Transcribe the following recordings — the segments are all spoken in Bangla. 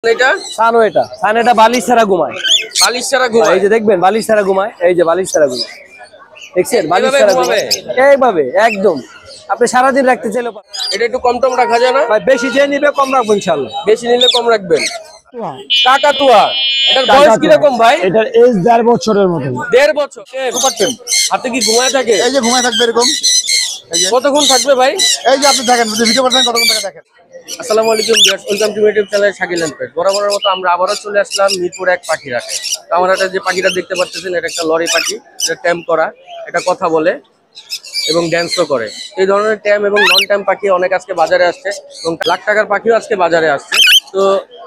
বালিশ ছাড়া ঘুমায়। বালিশ ছাড়া ঘুমায়, এই যে দেখবেন বালিশ ছাড়া ঘুমায়, এই যে বালিশ ছাড়া ঘুমায়, দেখছেন বালিশ ছাড়া ঘুমায় এইভাবে একদম। আপনি সারাদিন রাখতে চাইলে এটা একটু কম টম রাখা যায় না ভাই? বেশি যে নিবে কম রাখবো ইনশাআল্লাহ, বেশি নিলে কম রাখবেন। কাকাতুয়া, এটার বয়স কি রকম ভাই? এটার এজ 1.5 বছরের মতো। 1.5 বছর। হাতে কি ঘুমায় থাকে? এই যে ঘুমায় থাকবে এরকম। কতক্ষণ থাকবে ভাই? এই যে আপনি দেখেন ভিডিও করবেন কতক্ষণ থাকে দেখেন। আসসালামু আলাইকুম viewers, welcome to my YouTube channel Shakil and pet. বরাবরের মতো আমরা আবারও চলে আসলাম মিরপুর এক পাখির হাটে। তো আমার হাটে যে পাখিটা দেখতে পাচ্ছেন এটা একটা লরি পাখি, এটা ট্যাম করা, এটা কথা বলে এবং ড্যান্সও করে। এই ধরনের ট্যাম এবং নন ট্যাম পাখি অনেক আজকে বাজারে আসছে এবং লাখ টাকার পাখিও আজকে বাজারে আসছে। তো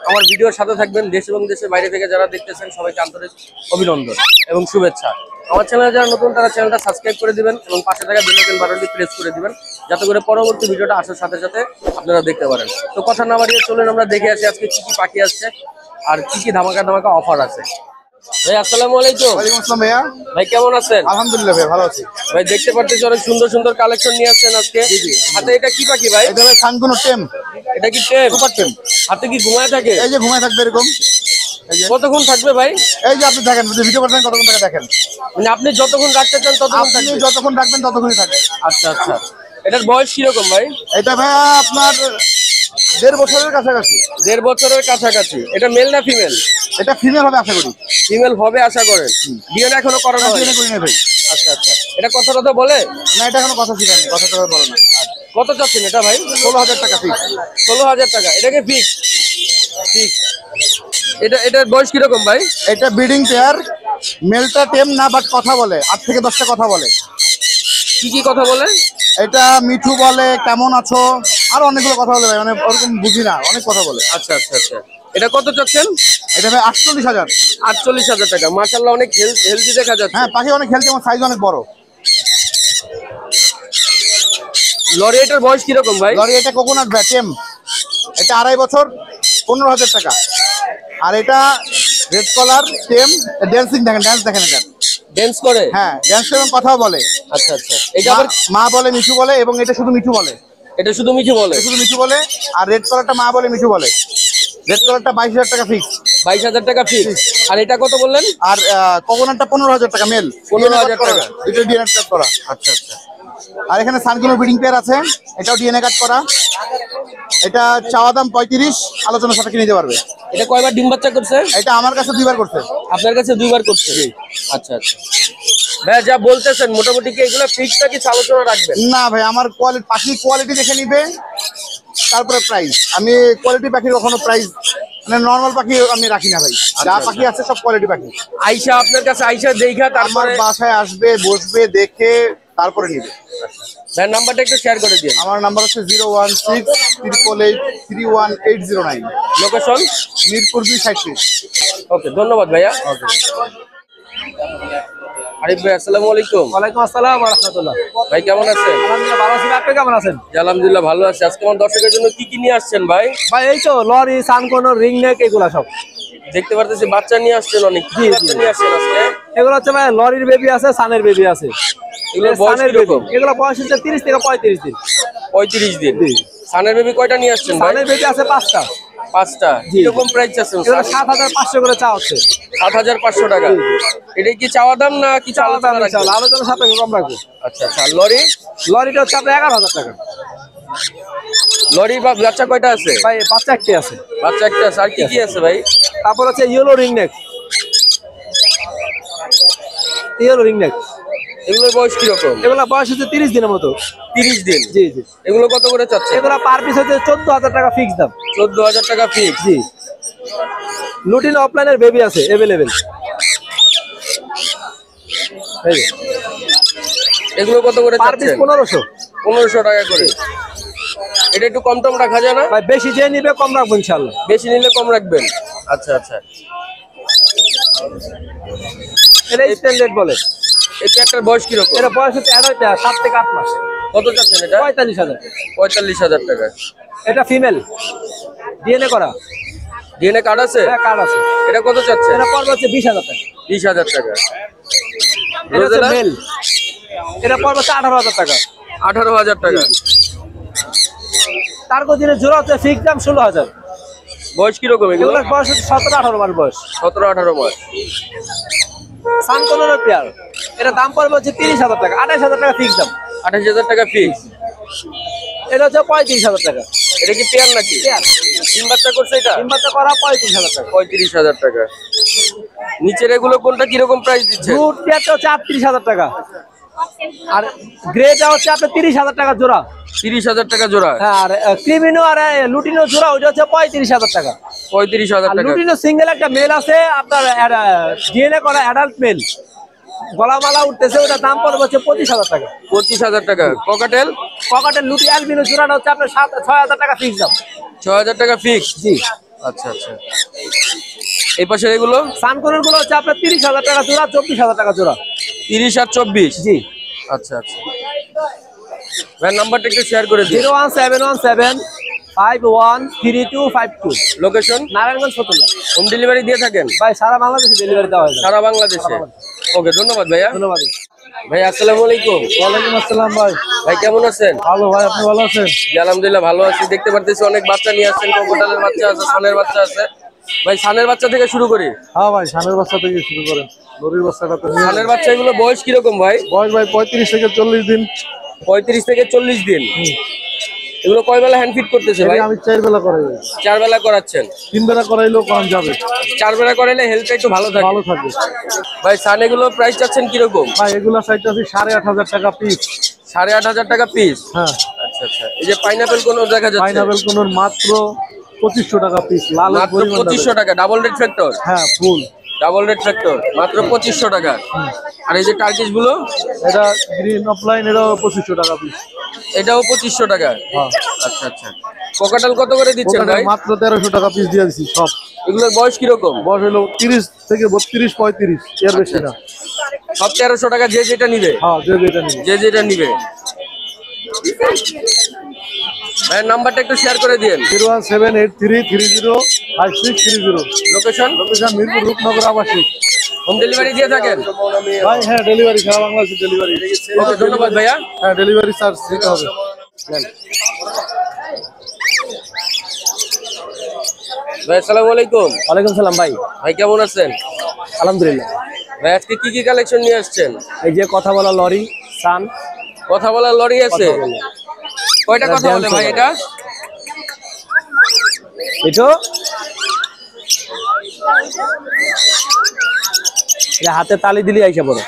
আমার ভিডিওর সাথে থাকবেন, দেশ এবং দেশের বাইরে থেকে যারা দেখতেছেন সবাইকে আন্তরিক অভিনন্দন এবং শুভেচ্ছা। আমার চ্যানেলে যারা নতুন তারা চ্যানেলটা সাবস্ক্রাইব করে দিবেন এবং পাশে থাকা বেল আইকন বাটনটি প্রেস করে দিবেন যাতে করে পরবর্তী ভিডিওটা আসার সাথে সাথে আপনারা দেখতে পারেন। তো কথা না বাড়িয়ে চলেন আমরা দেখে আসি আজকে কি কি পাখি আসছে আর কি কি ধামাকা ধামাকা অফার আছে। ভাই আসসালামু আলাইকুম। ওয়ালাইকুম আসসালাম ভাইয়া। ভাই কেমন আছেন? আলহামদুলিল্লাহ ভাই, ভালো আছি। ভাই দেখতে পাচ্ছেন অনেক সুন্দর সুন্দর কালেকশন নিয়ে আসছেন আজকে। হাতে এটা কি পাখি ভাই? এটা ভাই সানকুনো টেম। এটা কি টেম? সুপার টেম। হাতে কি ঘুমায় থাকে? এই যে ঘুমায় থাকবে এরকম। কতক্ষণ থাকবে ভাই? এই যে আপনি দেখেন ভিডিও করবেন কতক্ষণ থাকে দেখেন। মানে আপনি যতক্ষণ রাখতে চান ততক্ষণ থাকবে? আপনি যতক্ষণ রাখবেন ততক্ষণই থাকবে। আচ্ছা আচ্ছা। এটার বয়স কিরকম ভাই? এটা ভাইয়া আপনার 1.5 বছরের কাছাকাছি। 1.5 বছরের কাছাকাছি। এটা মেল না ফিমেল? এটা ফিমেল হবে আশা করি। ফিমেল হবে আশা করেন? বিয়ে এখনো করানো হয়নি? বিয়ে করি না ভাই। আচ্ছা আচ্ছা। এটা কথা কথা বলে না, এটা এখনো কথা শিখায়নি, কথা কথা বলে না। কত চাচ্ছেন এটা ভাই? 16,000 টাকা ফিক্স। 16,000 টাকা। এটাকে ফিক্স? ফিক্স। এটার বয়স কিরকম ভাই? এটা ব্রিডিং পেয়ার। মেলটা টেম না, বাট কথা বলে, 8 থেকে 10টা কথা বলে। কি কি কথা বলে? এটা মিঠু বলে, কেমন আছো, আর অনেকগুলো কথা বলে ভাই, মানে ওরকম বুঝি না, অনেক কথা বলে। আচ্ছা আচ্ছা আচ্ছা। এটা কত চাচ্ছেন? এটা ভাই 48,000। 48,000 টাকা। মাশাআল্লাহ অনেক হেলদি দেখা যাচ্ছে। হ্যাঁ, পাখি অনেক হেলদি এবং সাইজ অনেক বড়। লরি এটার বয়স কিরকম ভাই? লরি এটা কোকোনাট ভাই টেম। এটা 2.5 বছর, 15,000 টাকা। আর এটা রেড কলার টেম, ড্যান্সিং দেখেন, ডান্স দেখেন, এটা ড্যান্স করে? হ্যাঁ, ড্যান্স এবং কথাও বলে। আচ্ছা আচ্ছা। এটা আবার মা বলে, মিঠু বলে, এবং এটা শুধু মিঠু বলে। এটা শুধু মিঠু বলে? শুধু মিঠু বলে। আর রেড কলারটা মা বলে, মিঠু বলে। রেড কলারটা 22,000 টাকা ফিক্স। 22,000 টাকা ফিক্স। আর এটা কত বললেন? আর কোকোনাটটা 15,000 টাকা মেল। 15,000 টাকা। এটা ডিএনএ কাট করা। আচ্ছা আচ্ছা। আর এখানে সানকুনো ব্রিডিং পেয়ার আছে, এটাও ডিএনএ কাট করা। এটা চাওয়া দাম 35, আলোচনার সাথে নিতে পারবে। এটা কয়বার ডিম বাচ্চা করছে? এটা আমার কাছে 2বার করছে। আপনার কাছে 2বার করছে? আচ্ছা আচ্ছা। ভাই যা বলতেছেন মোটামুটি কি এগুলো ফিক্স নাকি আলোচনা রাখবেন? না ভাই, আমার কোয়ালিটি, পাখির কোয়ালিটি দেখে নিবে, তারপরে প্রাইস। আমি কোয়ালিটি পাখির কখনো প্রাইস, মানে নরমাল পাখি আমি রাখি না ভাই। যা পাখি আছে সব কোয়ালিটি পাখি। আইসা আপনার কাছে আইসা দেখা আমার বাসায় আসবে, বসবে, দেখে তারপরে নিবে। ভাই নাম্বারটা একটু শেয়ার করে দিন। আমার নাম্বার হচ্ছে 01688318009। লোকেশন মিরপুর 2 ওকে, ধন্যবাদ ভাইয়া। আরিফ ভাই আসসালামু আলাইকুম। ওয়ালাইকুম আসসালাম ওয়া রাহমাতুল্লাহ। ভাই কেমন আছেন? আলহামদুলিল্লাহ ভালো আছি। আপনি কেমন আছেন? আলহামদুলিল্লাহ ভালো আছি। আজকে আমার দর্শকের জন্য কি কি নিয়ে আসছেন ভাই? ভাই এই তো লরি, সানকোনো, রিং নেক, এগুলা সব দেখতে পারতেছি বাচ্চা নিয়ে আসছেন অনেক। কি বাচ্চা নিয়ে আসছেন আজকে? এগুলো হচ্ছে ভাই লরির বেবি আছে, সানের বেবি আছে। এগুলোর বয়স কিরকম? এগুলো বয়স হচ্ছে 30 থেকে 35 দিন। 35 দিন। সানের বেবি কয়টা নিয়ে আসছেন ভাই? সানের বেবি আছে 5টা। 5টা। কি রকম প্রাইস আছে? এগুলো 7,500 করে চাওয়া হচ্ছে। 7,500 টাকা। এটা কি চাওয়া দাম না কি চাওয়া দাম? আলোচনা? আলোচনার সাপেক্ষে কম রাখবো। আচ্ছা আচ্ছা। লরি? লরিটা হচ্ছে আপনার 11,000 টাকা। লরি বা বাচ্চা কয়টা আছে ভাই বাচ্চা একটি আছে। বাচ্চা একটা আছে। আর কি কি আছে ভাই? তারপর হচ্ছে yellow ring neck. Yellow ring neck এগুলোর বয়স কিরকম? এগুলো বয়স হচ্ছে 30 দিনের মতো। 30 দিন। জি জি। এগুলো কত করে চাচ্ছে? এগুলো পার পিস হচ্ছে 14,000 টাকা ফিক্স দাম। 14,000 টাকা ফিক্স। জি। লুটিন অফলাইনের বেবি আছে अवेलेबल। এই এগুলো কত করে পার পিস চাচ্ছেন? 1500। 1500 টাকা করে। এটা একটু কম টম রাখা যায় না? ভাই বেশি যে নিবে কম রাখবো ইনশাআল্লাহ। বেশি নিলে কম রাখবেন। আচ্ছা আচ্ছা। এটা স্ট্যান্ডার্ড বলে। এটা একটা বয়স কিরকম? এটা বয়স হচ্ছে 7 থেকে 8 মাস। কত চাচ্ছেন এটা? 45,000। 45,000 টাকা। এটা ফিমেল, ডিএনএ করা। ডিএনএ কার্ড আছে? হ্যাঁ কার্ড আছে। এটা কত চাচ্ছেন? এটা পড়বে হচ্ছে 20,000 টাকা। 20,000 টাকা। এটা হচ্ছে মেল, এটা পড়বে হচ্ছে 18,000 টাকা। 18,000 টাকা। তার দিনের জোড়া হচ্ছে ফিক্স দাম 16,000। বয়স কিরকম এগুলো? এগুলোর বয়স 17-18 মাস বয়স। 17-18 মাস। সানকোনের পেয়ার, এটা দাম পড়বে হচ্ছে 30,000 টাকা, 28,000 টাকা ফিক্স দাম। 28,000 টাকা ফিক্স। এটা হচ্ছে 35,000 টাকা। এটা কি পেয়ার নাকি? পেয়ার। ডিম বাচ্চা করছে এটা? ডিম বাচ্চা করা 35,000 টাকা। 35,000 টাকা। নিচের এগুলো কোনটা কিরকম প্রাইস দিচ্ছে? ব্লুর পেয়ারটা হচ্ছে 38,000 টাকা। আর গ্রেটা হচ্ছে আপনার 30,000 টাকা জোড়া। 30,000 টাকা জোড়া। হ্যাঁ, আর ক্রিমিনো আর লুটিনো জোড়া ওটা হচ্ছে 35,000 টাকা। 35,000 আর টাকা। লুটিনো সিঙ্গেল একটা মেল আছে আপনার, ডিএনএ করা অ্যাডাল্ট মেল, গলামালা উঠতেছে, ওটা দাম পড়বে হচ্ছে 25,000 টাকা। 25,000 টাকা। ককাটেল? ককাটের লুটি অ্যালবিনো জোড়াটা হচ্ছে আপনার 6,000 টাকা ফিক্স দাম। 6,000 টাকা ফিক্স। জি। আচ্ছা আচ্ছা। এই পাশে এগুলো? সানকোনের গুলো হচ্ছে আপনার 30,000 টাকা জোড়া, 24,000 টাকা জোড়া। 30 আর 24? জি। আচ্ছা আচ্ছা। ভাই নাম্বারটা একটু শেয়ার করে দিন। 01717513252। Location? Narayanganj Fatullah. Home delivery দিয়ে থাকেন? ভাই সারা বাংলাদেশে ডেলিভারি দেওয়া হয়। সারা বাংলাদেশে। ওকে, ধন্যবাদ ভাইয়া। ধন্যবাদ ভাই আসসালামু আলাইকুম। ওয়ালাইকুম আসসালাম ভাই। ভাই কেমন আছেন? ভালো ভাই, আপনি ভালো আছেন? জি আলহামদুলিল্লাহ ভালো আছি। দেখতে পারতেছি অনেক বাচ্চা নিয়ে আসছেন, কোকোটালের বাচ্চা আছে, সানের বাচ্চা আছে। ভাই সানের বাচ্চা থেকে শুরু করি। হ্যাঁ ভাই, সানের বাচ্চা থেকে শুরু করেন। লরির বাচ্চাটা তো সানের বাচ্চা এগুলো বয়স কিরকম ভাই? বয়স ভাই 35 থেকে 40 দিন। 35 থেকে 40 দিন। এগুলো কয় বেলা হ্যান্ড ফিট করতেছে ভাই? আমি 4 বেলা করাই ভাই। 4 বেলা করাচ্ছেন? 3 বেলা করাইলেও কম যাবে। 4 বেলা করাইলে হেলথটা একটু ভালো থাকে। ভালো থাকবে ভাই সান এগুলো প্রাইস চাচ্ছেন কিরকম? ভাই। এগুলা চাইতে আছে 8,500 টাকা পিস। 8,500 টাকা পিস। হ্যাঁ। আচ্ছা আচ্ছা। এই যে পাইনাপেল কোন দেখা যাচ্ছে? পাইনাপেল কোন মাত্র 2500 টাকা পিস। লাল মাত্র 2500 টাকা। Double red factor? হ্যাঁ, ফুল ডাবল রেড ফ্যাক্টর মাত্র 2500 টাকা। আর এই যে টার্কিশ গুলো? এটা গ্রিন অফলাইন, এটাও 2500 টাকা পিস। এটাও 2500 টাকা। হ্যাঁ। আচ্ছা আচ্ছা। কোকাটাল কত করে দিচ্ছেন ভাই? মাত্র 1300 টাকা পিস দিয়ে দিছি সব। এগুলোর বয়স কিরকম? বয়স হলো 30 থেকে 32 35, এর বেশি না। সব 1300 টাকা যে যেটা নিবে? হ্যাঁ, যে যেটা নিবে। যে যেটা নিবে। ভাইয়ের নাম্বারটা একটু শেয়ার করে দিন। 01783305630। লোকেশন? লোকেশন মিরপুর রূপনগর আবাসিক। হোম ডেলিভারি দিয়ে থাকেন? ভাই হ্যাঁ, ডেলিভারি সারা বাংলাদেশে ডেলিভারি। ওকে, ধন্যবাদ ভাইয়া। হ্যাঁ, ডেলিভারি চার্জ দিতে হবে। ভাই আসসালামু আলাইকুম। ওয়ালাইকুম সালাম ভাই। ভাই কেমন আছেন? আলহামদুলিল্লাহ। ভাই আজকে কি কি কালেকশন নিয়ে আসছেন? এই যে কথা বলা লরি, সান। কথা বলার লরি আছে? কয়টা কথা বলে ভাই এটা? এটা হাতে তালি দিলি আইসা পড়ে।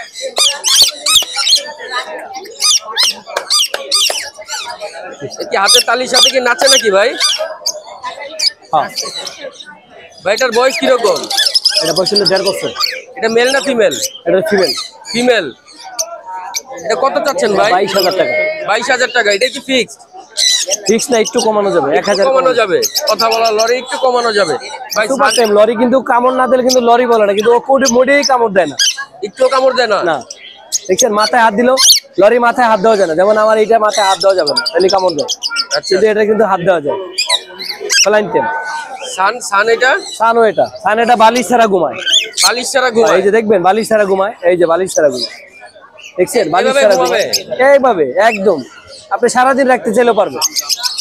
কি হাতের তালির সাথে কি নাচে নাকি ভাই? হ্যাঁ। ভাই এটার বয়স কিরকম? এটা বয়স হলো 1.5 বছর। এটা মেল না ফিমেল? এটা ফিমেল। ফিমেল। এটা কত চাচ্ছেন ভাই? 22,000 টাকা। 22,000 টাকা। এটা কি ফিক্সড? ফিক্স না, একটু কমানো যাবে। 1,000 কমানো যাবে। কথা বলার লরি একটু কমানো যাবে ভাই। সুপার টাইম লরি কিন্তু কামড় না দিলে কিন্তু লরি বলে না, কিন্তু ও মোটেই কামড় দেয় না। একটু কামড় দেয় না? না। দেখছেন মাথায় হাত দিল, লরি মাথায় হাত দেওয়া যায় না। যেমন আমার এইটা মাথায় হাত দেওয়া যাবে না, তাহলে কামড় দেয়। আচ্ছা। কিন্তু এটা কিন্তু হাত দেওয়া যায়। ফ্লাইন টেম। সান এটা? সানও এটা। সান এটা বালিশ ছাড়া ঘুমায়। বালিশ ছাড়া ঘুমায়? এই যে দেখবেন বালিশ ছাড়া ঘুমায়। এই যে বালিশ ছাড়া ঘুমায়, দেখছেন? বালিশ এইভাবে ছাড়া ঘুমাবে? ঘুমায় এইভাবে একদম। আপনি সারাদিন রাখতে চাইলেও পারবে।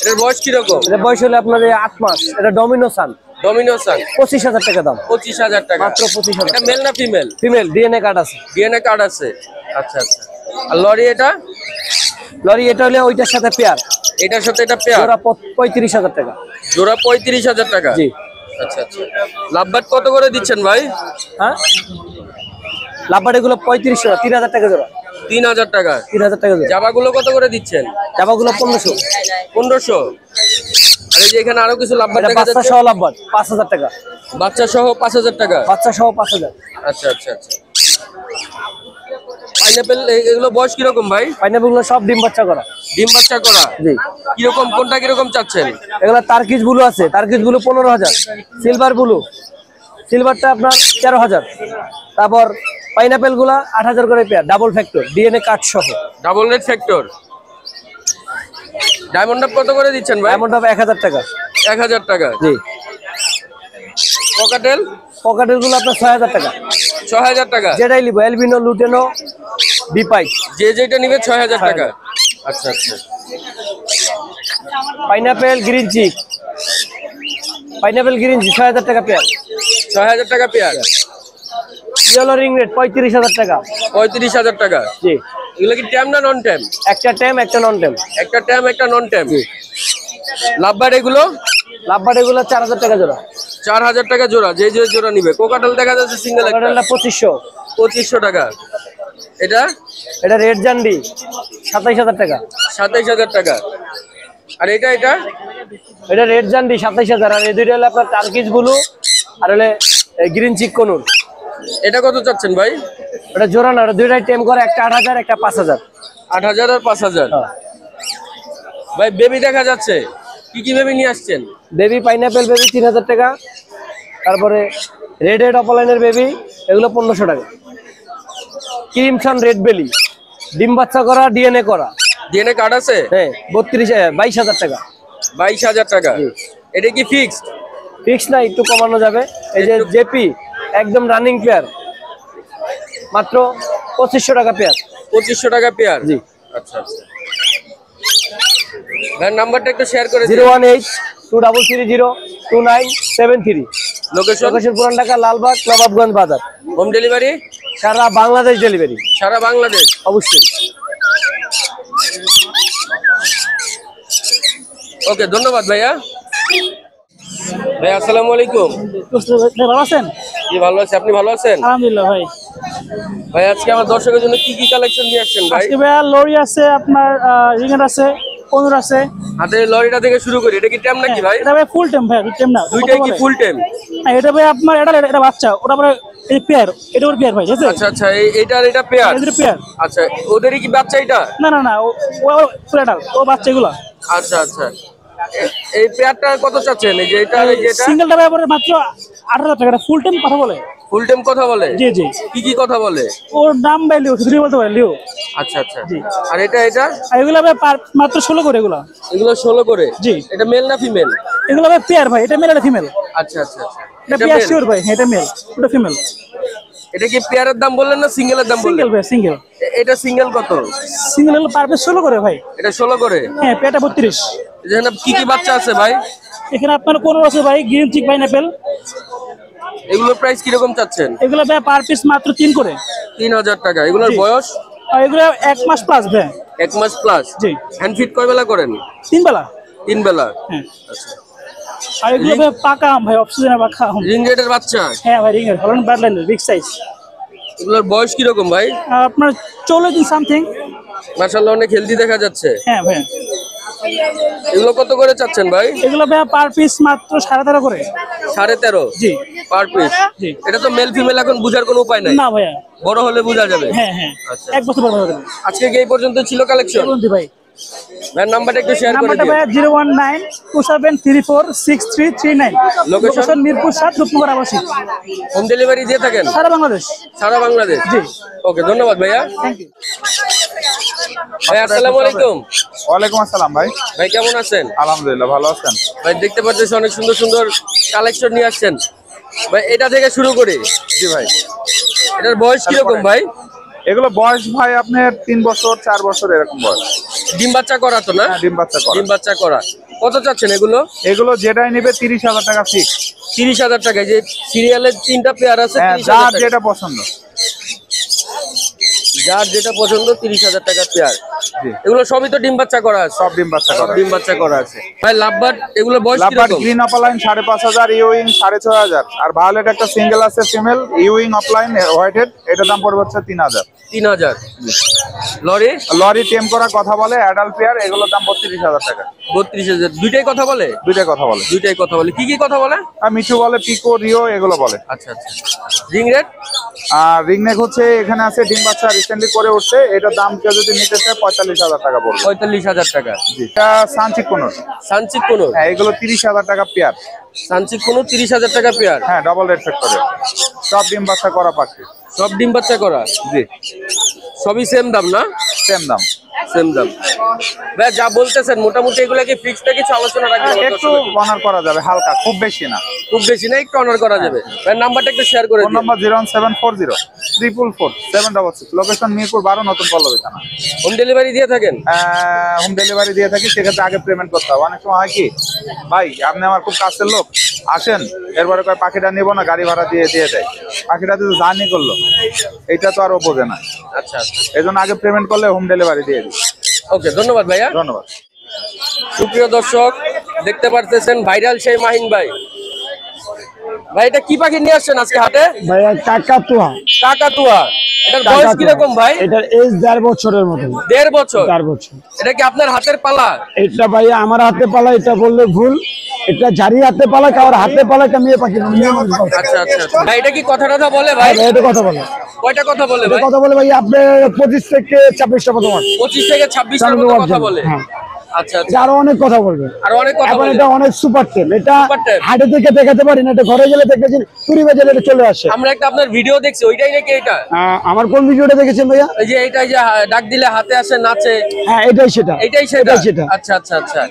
এটার বয়স কিরকম? এটা বয়স হলে আপনার 8 মাস। এটা ডমিনো সান। ডমিনো সান। 25,000 টাকা দাম। 25,000 টাকা। মাত্র 25,000। এটা মেল না ফিমেল? ফিমেল, ডিএনএ কার্ড আছে। ডিএনএ কার্ড আছে। আচ্ছা আচ্ছা। আর লরি এটা? লরি এটা হলে ওইটার সাথে পেয়ার। এটার সাথে এটা পেয়ার? জোড়া 35,000 টাকা। জোড়া 35,000 টাকা। জি। আচ্ছা আচ্ছা। লাভবাট কত করে দিচ্ছেন ভাই? হ্যাঁ, লাভবাট এগুলো 3500, 3,000 টাকা জোড়া। 3,000 টাকা। 3,000 টাকা জোড়া। জামাগুলো কত করে দিচ্ছেন? জামাগুলো 1500। 1500। আর এই যে এখানে আরো কিছু লাভবাট এটা দেখা বাচ্চা যাচ্ছে? সহ লাভবাট 5,000 টাকা। বাচ্চা সহ 5,000 টাকা। বাচ্চা সহ 5,000। আচ্ছা আচ্ছা আচ্ছা। পাইনাপেল এগুলো বয়স কিরকম ভাই? পাইনাপেল গুলো সব ডিম বাচ্চা করা। ডিম বাচ্চা করা? জি। কিরকম, কোনটা কিরকম চাচ্ছেন? এগুলো তার্কিশ ব্লু আছে। Turkish blue 15,000। সিলভার ব্লু, সিলভারটা আপনার 13,000। তারপর পাইনাপেল গুলা 8,000 করে pair, double factor, DNA card সহ। Double red factor. Diamond up কত করে দিচ্ছেন ভাই? ডায়মন্ড হবে 1,000 টাকা। 1,000 টাকা। জি। পকাটেল? পকেটের গুলো আপনার 6,000 টাকা। 6,000 টাকা। যেটাই নিবো, এলবিনো, লুটেনো, বিপাই, যে যেটা নিবে 6,000 টাকা। আচ্ছা আচ্ছা। Pineapple, green cheek, pineapple green 6000 টাকা পেয়ার। 6000 টাকা পেয়ার। ইয়েলো রিং রেড 35000 টাকা। 35000 টাকা। জি। এগুলো কি ট্যাম না নন ট্যাম? একটা ট্যাম একটা নন ট্যাম। একটা ট্যাম একটা নন ট্যাম। লাভবার্ড এগুলো? লাভবার্ড এগুলো 4000 টাকা জোড়া। 4000 টাকা জোড়া। যে যে জোড়া নিবে। কোকাটেল দেখা যাচ্ছে সিঙ্গেল একটা। কোকাটেলটা 2500। 2500 টাকা। এটা? এটা রেড জান্ডি 27000 টাকা। 27000 টাকা। আর এটা? এটা রেড জান্ডি 27000। আর এই দুইটা হলো আপনার টার্কিশ ব্লু আর হলে গ্রিন চিক কনুর। এটা কত চাচ্ছেন ভাই? এটা জোড়া না, এটা দুইটাই টেম করে, একটা 8000 একটা 5000। 8000 আর 5000। ভাই বেবি দেখা যাচ্ছে, কি কি বেবি নিয়ে আসছেন? বেবি পাইনাপেল বেবি 3000 টাকা। তারপরে রেড হেড অপলাইনের বেবি এগুলো 1500 টাকা। ক্রিমসন রেড বেলি ডিম বাচ্চা করা, ডিএনএ করা। ডিএনএ কার্ড আছে? হ্যাঁ 22,000 টাকা। 22000 টাকা। এটা কি ফিক্সড? ফিক্স না, একটু কমানো যাবে। এই যে জেপি একদম রানিং পেয়ার মাত্র 2500 টাকা পেয়ার। 2500 টাকা পেয়ার। জি। আচ্ছা আচ্ছা। ভাই নাম্বারটা একটু শেয়ার করে দিন। 018-23029730। লোকেশন? লোকেশন পুরান ঢাকা, লালবাগ, নবাবগঞ্জ বাজার। Home delivery? সারা বাংলাদেশ ডেলিভারি। সারা বাংলাদেশ? অবশ্যই। ওকে, ধন্যবাদ ভাইয়া। ভাই আসসালামু আলাইকুম। ভালো আছেন? জি ভালো আছি, আপনি ভালো আছেন? আলহামদুলিল্লাহ ভাই। ভাই আজকে আমার দর্শকের জন্য কি কি কালেকশন নিয়ে আসছেন ভাই? আজকে ভাইয়া লরি আছে, আপনার রিংগেট আছে, কনুর আছে। হাতে লরিটা থেকে শুরু করি, এটা কি টেম নাকি ভাই? এটা ভাই ফুল টেম ভাই, টেম না। দুইটাই কি ফুল টেম? হ্যাঁ, এটা ভাই আপনার এটা বাচ্চা, ওটা পরে এই পেয়ার, এটা ওর পেয়ার ভাই, ঠিক আছে? আচ্ছা আচ্ছা, এইটা আর এটা পেয়ার? এদের পেয়ার। আচ্ছা, ওদেরই কি বাচ্চা এটা? না না না, ও ফুল এটা, ও বাচ্চা এগুলা। আচ্ছা আচ্ছা, এই পেয়ারটা কত চাচ্ছেন? এই যে এটা আর এই যে এটা? সিঙ্গেলটা ভাই পরে মাত্র 8000 টাকা। ফুল টেম কথা বলে। ফুল টেম কথা বলে? জি জি। কি কি কথা বলে? ওর নাম ভাই লিও, শুধু বলতে পারে লিও। আচ্ছা আচ্ছা। আর এটা? আর এগুলা ভাই মাত্র 16 করে এগুলা। এগুলো 16 করে? জি। এটা মেল না ফিমেল? এগুলা ভাই পেয়ার ভাই, এটা মেল এটা ফিমেল। আচ্ছা আচ্ছা আচ্ছা। এটা পেয়ার শিওর ভাই, এটা মেল, ওটা ফিমেল। এটা কি পেয়ারের দাম বললেন না সিঙ্গেলের দাম বললেন? সিঙ্গেল ভাই, সিঙ্গেল। এটা সিঙ্গেল কত? সিঙ্গেল হলো পার পিস 16 করে ভাই। এটা 16 করে? হ্যাঁ, পেয়ারটা 32। এখানে কি কি বাচ্চা আছে ভাই? এখানে আপনার কোন আছে ভাই, গ্রিন চিক পাইনাপেল। এগুলোর প্রাইস কিরকম চাচ্ছেন? এগুলো ভাই পার পিস মাত্র 3 করে। 3000 টাকা। এগুলোর জি। বয়স? আর এগুলো 1 মাস প্লাস ভাই। 1 মাস প্লাস? জি। হ্যান্ড ফিট কয় বেলা করেন? 3 বেলা। 3 বেলা? হ্যাঁ। আচ্ছা। আর এগুলো ভাই পাকা আম ভাই, অক্সিজেনে পাকা আম। রিং রেডের বাচ্চা? হ্যাঁ ভাই, রিং এর হলন ব্যাডলাইন বিগ সাইজ। এগুলোর বয়স কিরকম ভাই? আপনার 14 দিন সামথিং। মাশাআল্লাহ, অনেক হেলদি দেখা যাচ্ছে। হ্যাঁ ভাই। এগুলো কত করে চাচ্ছেন ভাই? এগুলো ভাই পার পিস মাত্র 13.5 করে। 13.5? জি। Per piece? জি। এটা তো মেল ফিমেল এখন বুঝার কোনো উপায় নাই? না ভাইয়া। বড় হলে বোঝা যাবে? হ্যাঁ হ্যাঁ। আচ্ছা। 1 বছর পর হবে। আজকে কি এই পর্যন্ত ছিল কালেকশন? বলতে ভাই। ভাই নাম্বারটা একটু শেয়ার করে নাম্বারটা দিন। ভাই 01927346339। লোকেশন মিরপুর 7 রূপনগর আবাসিক। হোম ডেলিভারি দিয়ে থাকেন? সারা বাংলাদেশ। সারা বাংলাদেশ? জি। ওকে, ধন্যবাদ ভাইয়া। Thank you. ভাই আসসালামু আলাইকুম। ওয়ালাইকুম আসসালাম ভাই। ভাই কেমন আছেন? আলহামদুলিল্লাহ, ভালো আছেন? ভাই দেখতে পাচ্ছি অনেক সুন্দর সুন্দর কালেকশন নিয়ে আসছেন ভাই। এটা থেকে শুরু করি। জি ভাই। এটার বয়স কিরকম ভাই? এগুলো বয়স ভাই আপনার 3 বছর 4 বছর এরকম বয়স। ডিম বাচ্চা করা তো না? হ্যাঁ, ডিম বাচ্চা করা। ডিম বাচ্চা করা। কত চাচ্ছেন এগুলো? এগুলো যেটাই নেবে 30,000 টাকা ফিক্স। 30,000 টাকা। যে সিরিয়ালের 3টা পেয়ার আছে, হ্যাঁ, 30,000 যার টাকা। যেটা পছন্দ। যার যেটা পছন্দ 30,000 টাকা পেয়ার। জি। এগুলো সবই তো ডিম বাচ্চা করা আছে? সব ডিম বাচ্চা করা। ডিম বাচ্চা করা আছে। ভাই লাভবার্ড এগুলো বয়স লাভবার্ড কিরকম? Green offline 5,500, Ewing 6,500। আর ভায়োলেট একটা সিঙ্গেল আছে female, Ewing offline white head, এটার দাম পড়বে হচ্ছে 3,000। 3,000। লরি? লরি টেম করা কথা বলে, অ্যাডাল্ট পেয়ার, এগুলোর দাম 32,000 টাকা। 32,000। দুইটাই কথা বলে? দুইটাই কথা বলে। দুইটাই কথা বলে। কি কি কথা বলে? আর মিঠু বলে, পিকো, রিও এগুলো বলে। আচ্ছা আচ্ছা। Ring rate? আর রিংনেক হচ্ছে এখানে আছে ডিম বাচ্চা রিসেন্টলি করে উঠছে, এটার দাম কেউ যদি নিতে চায় 45,000 টাকা পড়বে। 45,000 টাকা। এটা সানচিক কোন? সানচিক কোনো? হ্যাঁ, এগুলো 30,000 টাকা পেয়ার। সানচিক কোনো 30,000 টাকা পেয়ার? হ্যাঁ, ডবল রেড ফ্যাক্টরে সব ডিম বাচ্চা করা পাখি। সব ডিম বাচ্চা করা? জি। সবই সেম দাম না? সেম দাম। সেম দাম। ভাই যা বলতেছেন মোটামুটি এগুলা কি ফিক্সড না কিছু আলোচনা রাখবেন? একটু অনার করা যাবে, হালকা, খুব বেশি না। খুব বেশি না, একটু অনার করা যাবে। ভাই নাম্বারটা একটু শেয়ার করে ফোন দিন। নম্বর 01740 লোকেশন মিরপুর 12 নতুন পল্লবী থানা। হোম ডেলিভারি দিয়ে থাকেন? হোম ডেলিভারি দিয়ে থাকি, সেক্ষেত্রে আগে পেমেন্ট করতে হবে। অনেক সময় হয় কি ভাই, আপনি আমার খুব কাছের লোক, আসেন, এরপরে কয় পাখিটা নিব না, গাড়ি ভাড়া দিয়ে দিয়ে দেয়। পাখিটা তো জার্নি করলো, এইটা তো আর ও বোঝে না। আচ্ছা আচ্ছা, এই জন্য আগে পেমেন্ট করলে হোম ডেলিভারি দিয়ে দিই। ওকে, ধন্যবাদ ভাইয়া। ধন্যবাদ। সুপ্রিয় দর্শক, দেখতে পারতেছেন ভাইরাল সেই মাহিন ভাই। ভাই এটা কি পাখি নিয়ে আসছেন আজকে হাটে? ভাইয়া কাকাতুয়া। কাকাতুয়া। এটার বয়স কিরকম ভাই? এটার এজ 1.5 বছরের মতো। 1.5 বছর? 1.5 বছর। এটা কি আপনার হাতের পালা? এটা ভাইয়া আমার হাতে পালা, এটা বললে ভুল। এটা জারি হাতে পালা, কারোর হাতে পালা, একটা মেয়ে পাখি। আচ্ছা আচ্ছা ভাই, এটা কি কথা টথা বলে ভাই? এটা কথা বলে। কয়টা কথা বলে ভাই? কথা বলে ভাই আপনার 25 থেকে 26টা কথা বলে। 25 থেকে 26টার মতো কথা বলে। হ্যাঁ। আচ্ছা আচ্ছা, এটা আরো অনেক কথা বলবে। আরো অনেক কথা এখন বলে। এটা অনেক সুপার টেম। এটা সুপার টেম। হাটে থেকে দেখাতে পারি না, এটা ঘরে গেলে দেখবেন চুরি বাজারে এটা চলে আসে। আমরা একটা আপনার ভিডিও দেখছি, ওইটাই নাকি এটা? আমার কোন ভিডিওটা দেখেছেন ভাইয়া? এই যে এইটাই যে ডাক দিলে হাতে আসে, নাচে, হ্যাঁ, এটাই সেটা। এটাই সেটা? এটাই সেটা। আচ্ছা আচ্ছা আচ্ছা,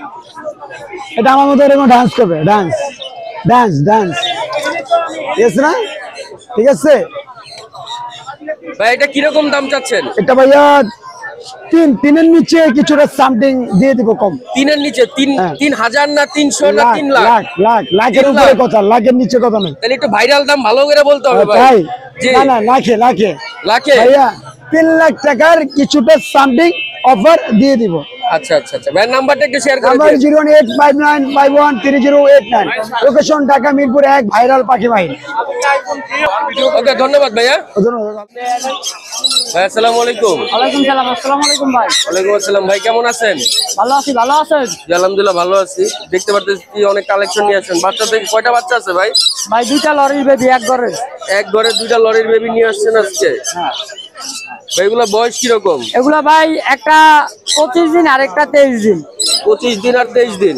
এটা আমার মতো এরকম ডান্স করবে। ডান্স ডান্স ডান্স, ঠিক আছে না? ঠিক আছে ভাই এটা কিরকম দাম চাচ্ছেন? এটা ভাইয়া তিনের নিচে কিছুটা সামথিং দিয়ে দিব কম। 3-এর নিচে? 3,000 না 300 না 3 লাখ? লাখের 3 উপরে লাখ। কথা, লাখের নিচে কথা নেই। তাহলে একটু ভাইরাল দাম ভালো করে বলতে হবে ভাই। ভাই জি। না, লাখে লাখে লাখে? ভাইয়া 3 লাখ টাকার কিছুটা সামথিং অফার দিয়ে দিব। আচ্ছা আচ্ছা আচ্ছা, ভাই নাম্বারটা একটু শেয়ার করে নাম্বার দিন। 01859513089, লোকেশন ঢাকা মিরপুর 1, ভাইরাল পাখি বাহিনী। ওকে, ধন্যবাদ ভাইয়া। ভাই আসসালামু আলাইকুম। ওয়ালাইকুম সালাম। আসসালামু আলাইকুম ভাই। ওয়ালাইকুম আসসালাম। ভাই কেমন আছেন? ভালো আছি, ভালো আছেন? জি, আলহামদুলিল্লাহ ভালো আছি। দেখতে পারতেছি অনেক কালেকশন নিয়ে আসছেন। বাচ্চা থেকে কয়টা বাচ্চা আছে ভাই? ভাই 2টা লরির বেবি এক ঘরে। এক ঘরে 2টা লরির বেবি নিয়ে আসছেন আজকে। ভাই এগুলা বয়স কিরকম? এগুলা ভাই একটা 25 দিন আর একটা 23 দিন। 25 দিন আর 23 দিন।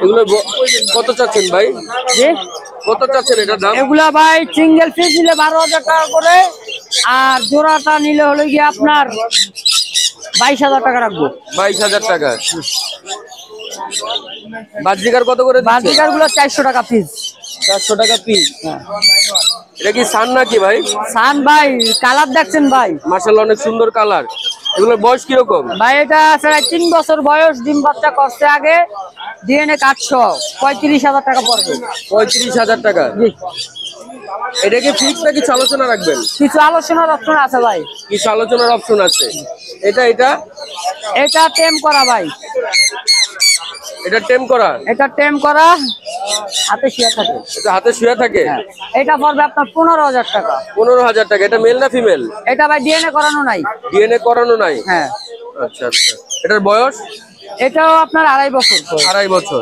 এগুলো কত চাচ্ছেন ভাই? জি, কত চাচ্ছেন এটার দাম? এগুলা ভাই সিঙ্গেল পিস নিলে 12,000 টাকা করে, আর জোড়াটা নিলে হলো গিয়ে আপনার 22,000 টাকা রাখবো। 22,000 টাকা। বাজিকার কত করে দিচ্ছেন? বাজিকার গুলো 400 টাকা পিস। 400 টাকা পিস। এটা কি সান নাকি ভাই? সান ভাই, কালার দেখছেন ভাই? মাশাআল্লাহ, অনেক সুন্দর কালার। এগুলোর বয়স কিরকম? ভাই এটা প্রায় 3 বছর বয়স, ডিম বাচ্চা করছে আগে, ডিএনএ কাটছো, 35,000 টাকা পড়বে। 35,000 টাকা। জি, এটা কি ফিক্স নাকি কিছু আলোচনা রাখবেন? কিছু আলোচনার অপশন আছে ভাই। কিছু আলোচনার অপশন আছে। এটা এটা টেম করা ভাই, এটা টেম করা? এটা টেম করা, হাতে শুয়ে থাকে। এটা হাতে শুয়ে থাকে? এটা পড়বে আপনার 15,000 টাকা। 15,000 টাকা। এটা মেল না ফিমেল? এটা ভাই ডিএনএ করানো নাই। ডিএনএ করানো নাই? হ্যাঁ। আচ্ছা আচ্ছা। এটার বয়স? এটাও আপনার 2.5 বছর। 2.5 বছর।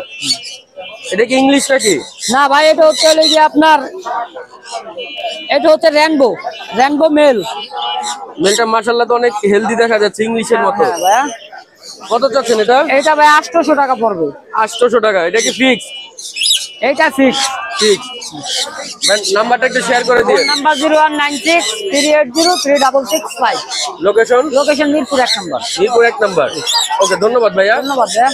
এটা কি ইংলিশ নাকি? না ভাই, এটা হচ্ছে হলো গিয়ে আপনার, এটা হচ্ছে রেনবো মেল। মেলটা মাশাআল্লাহ তো অনেক হেলদি দেখা যাচ্ছে, ইংলিশের মতো। হ্যাঁ ভাইয়া। কত চাচ্ছেন এটা? এটা ভাই 800 টাকা পড়বে। 800 টাকা। এটা কি ফিক্স? এটা ফিক্স। ফিক্স। নাম্বারটা একটু শেয়ার করে দিন। নাম্বার 0196380365। লোকেশন? লোকেশন মিরপুর 1 নম্বর। মিরপুর 1 নাম্বার। ওকে, ধন্যবাদ ভাইয়া। ধন্যবাদ ভাইয়া।